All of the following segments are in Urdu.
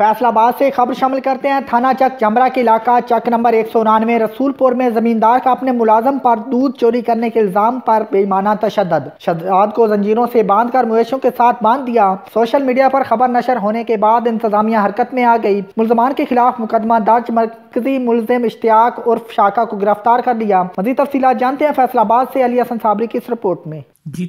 فیصل آباد سے خبر شامل کرتے ہیں۔ تھانہ چک جمرہ کے علاقہ چک نمبر 199 رسول پور میں زمیندار کا اپنے ملازم پر دودھ چوری کرنے کے الزام پر بے ایمانہ تشدد، شہزاد کو زنجیروں سے باندھ کر مویشیوں کے ساتھ باندھ دیا۔ سوشل میڈیا پر خبر نشر ہونے کے بعد انتظامیہ حرکت میں آ گئی۔ ملزمان کے خلاف مقدمہ درج، مرکزی ملزم اشتیاق عرف شاکا کو گرفتار کر لیا۔ مزید تفصیلات جانتے ہیں فیصل آباد سے علی حسن صابری کی اس رپورٹ میں۔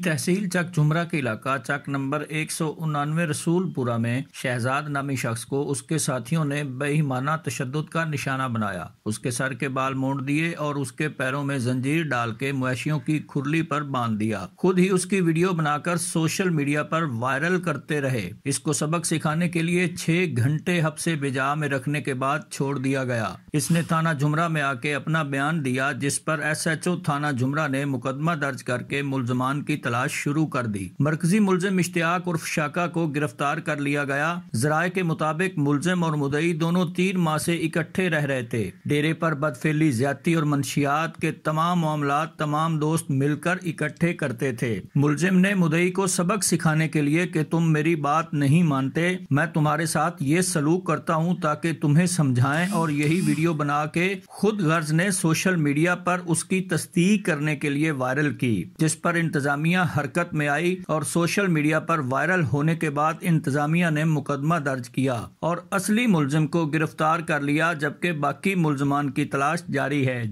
تحصیل چک جمرہ کے علاقہ چک نمبر 199 رسول پورہ میں شہزاد نامی شخص کو اس کے ساتھیوں نے بے ایمانہ تشدد کا نشانہ بنایا، اس کے سر کے بال مونڈ دیے اور اس کے پیروں میں زنجیر ڈال کے مویشیوں کی کھرلی پر باندھ دیا۔ خود ہی اس کی ویڈیو بنا کر سوشل میڈیا پر وائرل کرتے رہے۔ اس کو سبق سکھانے کے لیے 6 گھنٹے حبس بجا میں رکھنے کے بعد چھوڑ دیا گیا۔ اس نے تھانہ جمرہ میں آ کے اپنا بیان دیا، جس پر SHO تھانہ جمرہ نے مقدمہ درج کر کے ملزمان کی تلاش شروع کر دی۔ مرکزی ملزم اشتیاق عرف شاکا کو گرفتار کر لیا گیا۔ ذرائع کے مطابق ملزم اور مدعی دونوں 3 ماہ سے اکٹھے رہ رہے تھے۔ ڈیرے پر بدفعلی، زیادتی اور منشیات کے تمام معاملات تمام دوست مل کر اکٹھے کرتے تھے۔ ملزم نے مدعی کو سبق سکھانے کے لیے کہ تم میری بات نہیں مانتے، میں تمہارے ساتھ یہ سلوک کرتا ہوں تاکہ تمہیں سمجھائیں، اور یہی ویڈیو بنا کے خود غرض نے سوشل میڈیا پر اس کی تصدیق کرنے کے لیے وائرل کی، جس پر انتظامیہ حرکت میں آئی اور سوشل میڈیا پر وائرل ہونے کے بعد انتظامیہ نے مقدمہ درج کیا اور اصلی ملزم کو گرفتار کر لیا، جبکہ باقی ملزمان کی تلاش جاری ہے۔